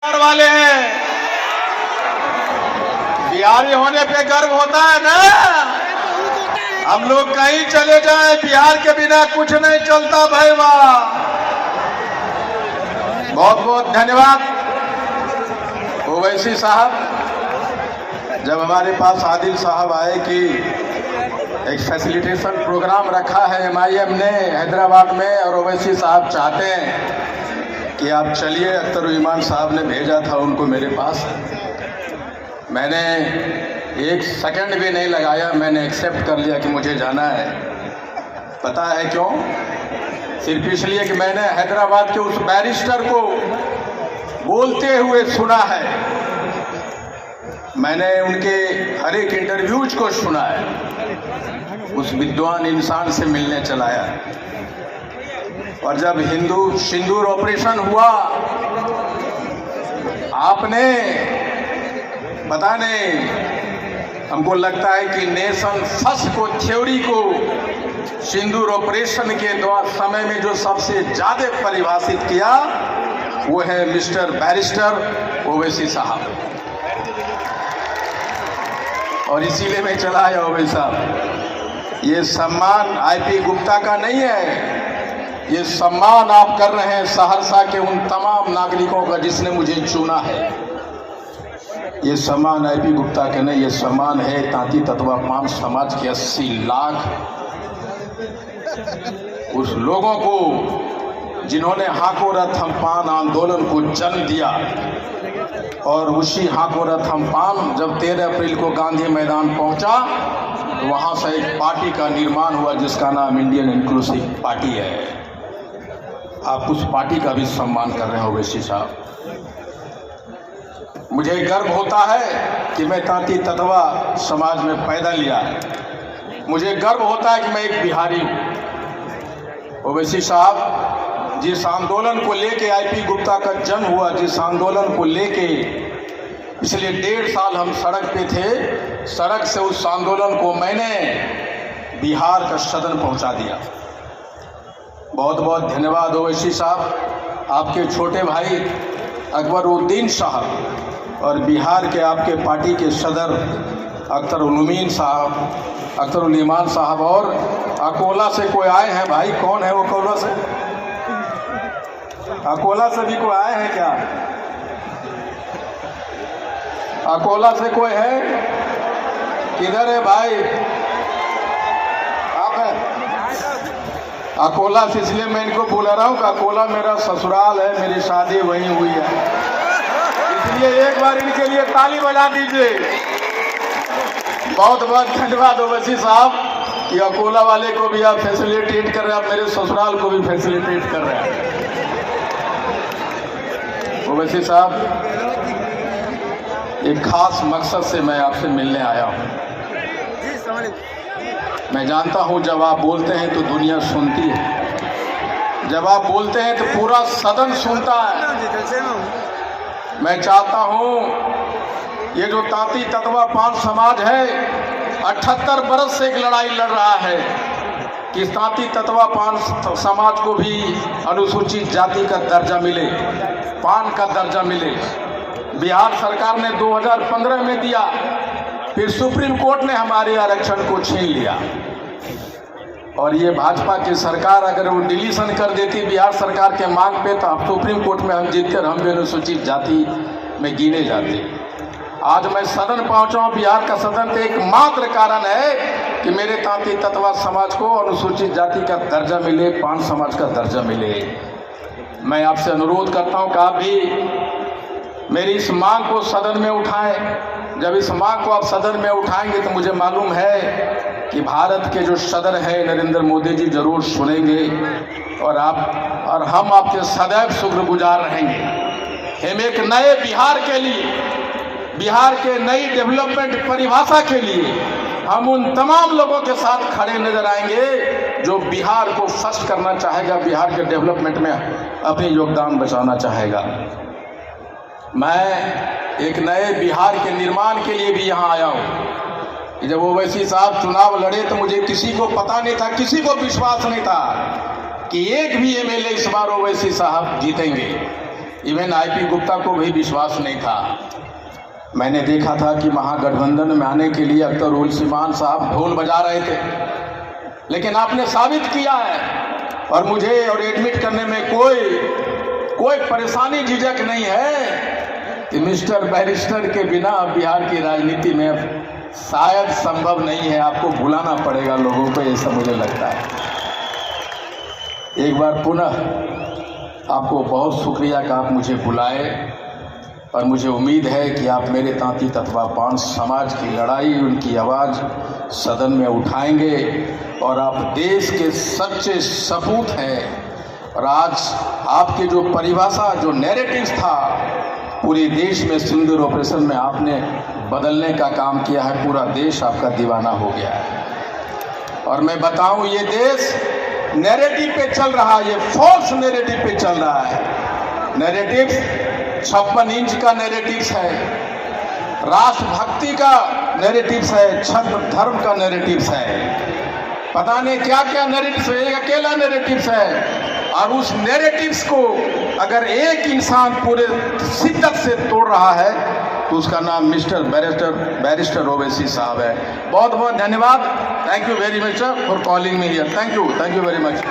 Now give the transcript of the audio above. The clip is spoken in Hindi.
बिहार वाले हैं, बिहारी होने पे गर्व होता है ना। हम लोग कहीं चले जाएं, बिहार के बिना कुछ नहीं चलता भाई। वाह, बहुत बहुत धन्यवाद ओवैसी साहब। जब हमारे पास आदिल साहब आए कि एक फैसिलिटेशन प्रोग्राम रखा है MIM ने हैदराबाद में, और ओवैसी साहब चाहते हैं कि आप चलिए, अख्तर ईमान साहब ने भेजा था उनको मेरे पास। मैंने एक सेकंड भी नहीं लगाया, मैंने एक्सेप्ट कर लिया कि मुझे जाना है। पता है क्यों? सिर्फ इसलिए कि मैंने हैदराबाद के उस बैरिस्टर को बोलते हुए सुना है, मैंने उनके हर एक इंटरव्यूज को सुना है, उस विद्वान इंसान से मिलने चलाया। और जब हिंदू सिंदूर ऑपरेशन हुआ, आपने पता नहीं, हमको लगता है कि नेशन फर्स्ट को थ्योरी को सिंदूर ऑपरेशन के समय में जो सबसे ज्यादा परिभाषित किया वो है मिस्टर बैरिस्टर ओवैसी साहब। और इसीलिए मैं चला आया ओवैसी साहब। ये सम्मान IP गुप्ता का नहीं है, ये सम्मान आप कर रहे हैं सहरसा के उन तमाम नागरिकों का जिसने मुझे चुना है। ये सम्मान IP गुप्ता के नहीं, ये सम्मान है तांती तत्वा पान समाज के 80 लाख उस लोगों को जिन्होंने हाको रथ हम पान आंदोलन को जन्म दिया। और उसी हाको रथ हम पान जब 13 अप्रैल को गांधी मैदान पहुंचा तो वहां से एक पार्टी का निर्माण हुआ जिसका नाम इंडियन इंक्लूसिव पार्टी है। आप उस पार्टी का भी सम्मान कर रहे हैं ओवैसी साहब। मुझे गर्व होता है कि मैं तांती तत्वा समाज में पैदा लिया है। मुझे गर्व होता है कि मैं एक बिहारी हूँ। ओवैसी साहब, जिस आंदोलन को लेके IP गुप्ता का जन्म हुआ, जिस आंदोलन को लेके पिछले 1.5 साल हम सड़क पे थे, सड़क से उस आंदोलन को मैंने बिहार का सदन पहुंचा दिया। बहुत बहुत धन्यवाद ओवैसी साहब। आपके छोटे भाई अकबरुद्दीन साहब और बिहार के आपके पार्टी के सदर अख्तर ईमान साहब, और अकोला से कोई आए हैं भाई? कौन है वो अकोला से? अकोला से भी कोई आए हैं क्या? अकोला से कोई है? किधर है भाई? आप हैं? अकोला से इसलिए मैं इनको बुला रहा हूँ कि अकोला मेरा ससुराल है, मेरी शादी वहीं हुई है, इसलिए एक बार इनके लिए ताली बजा दीजिए। बहुत बहुत धन्यवाद ओवैसी साहब कि अकोला वाले को भी आप फैसिलिटेट कर रहे हैं, आप मेरे ससुराल को भी फैसिलिटेट कर रहे हैं। ओवैसी साहब, एक खास मकसद से मैं आपसे मिलने आया हूँ। मैं जानता हूँ जब आप बोलते हैं तो दुनिया सुनती है, जब आप बोलते हैं तो पूरा सदन सुनता है। मैं चाहता हूँ ये जो तांती तत्वा पान समाज है 78 बरस से एक लड़ाई लड़ रहा है कि तांती तत्वा पान समाज को भी अनुसूचित जाति का दर्जा मिले, पान का दर्जा मिले। बिहार सरकार ने 2015 में दिया, फिर सुप्रीम कोर्ट ने हमारे आरक्षण को छीन लिया। और ये भाजपा की सरकार अगर वो डिलीशन कर देती बिहार सरकार के मांग पे तो अब सुप्रीम कोर्ट में हम जीतकर हम भी अनुसूचित जाति में गिने जाते। आज मैं सदन पहुंचा हूं, बिहार का सदन, तो एकमात्र कारण है कि मेरे तांती तत्वा समाज को अनुसूचित जाति का दर्जा मिले, पान समाज का दर्जा मिले। मैं आपसे अनुरोध करता हूं कि आप भी मेरी इस मांग को सदन में उठाएं। जब इस मांग को आप सदन में उठाएंगे तो मुझे मालूम है कि भारत के जो सदर है नरेंद्र मोदी जी जरूर सुनेंगे और हम आपके सदैव शुक्रगुजार रहेंगे। हम एक नए बिहार के लिए, बिहार के नई डेवलपमेंट परिभाषा के लिए हम उन तमाम लोगों के साथ खड़े नजर आएंगे जो बिहार को फर्स्ट करना चाहेगा, बिहार के डेवलपमेंट में अपनी योगदान बचाना चाहेगा। मैं एक नए बिहार के निर्माण के लिए भी यहाँ आया हूँ। जब ओवैसी साहब चुनाव लड़े तो मुझे किसी को पता नहीं था, किसी को विश्वास नहीं था कि एक भी MLA इस बार ओवैसी साहब जीतेंगे। इवन आईपी गुप्ता को भी विश्वास नहीं था। मैंने देखा था कि महागठबंधन में आने के लिए अख्तर उल सीमान साहब ढोल बजा रहे थे, लेकिन आपने साबित किया है और मुझे और एडमिट करने में कोई परेशानी झिझक नहीं है कि मिस्टर बैरिस्टर के बिना अब बिहार की राजनीति में शायद संभव नहीं है। आपको बुलाना पड़ेगा लोगों को, ऐसा मुझे लगता है। एक बार पुनः आपको बहुत शुक्रिया कि आप मुझे बुलाए और मुझे उम्मीद है कि आप मेरे तांती तत्वा पान समाज की लड़ाई, उनकी आवाज़ सदन में उठाएंगे और आप देश के सच्चे सपूत हैं। और आज आपके जो परिभाषा, जो नैरेटिव्स था, पूरे देश में सिंदूर ऑपरेशन में आपने बदलने का काम किया है। पूरा देश आपका दीवाना हो गया है। और मैं बताऊं, ये देश नैरेटिव पे चल रहा है, ये फॉल्स नैरेटिव पे चल रहा है। नैरेटिव 56 इंच का नैरेटिव्स है, राष्ट्रभक्ति का नैरेटिव्स है, छद्म धर्म का नैरेटिव्स है, पता नहीं क्या क्या नैरेटिव्स है, एक अकेला नैरेटिव्स है। और उस नैरेटिव्स को अगर एक इंसान पूरे शिद्दत से तोड़ रहा है तो उसका नाम मिस्टर बैरिस्टर ओवैसी साहब है। बहुत बहुत धन्यवाद। Thank you very much for calling me here. Thank you very much.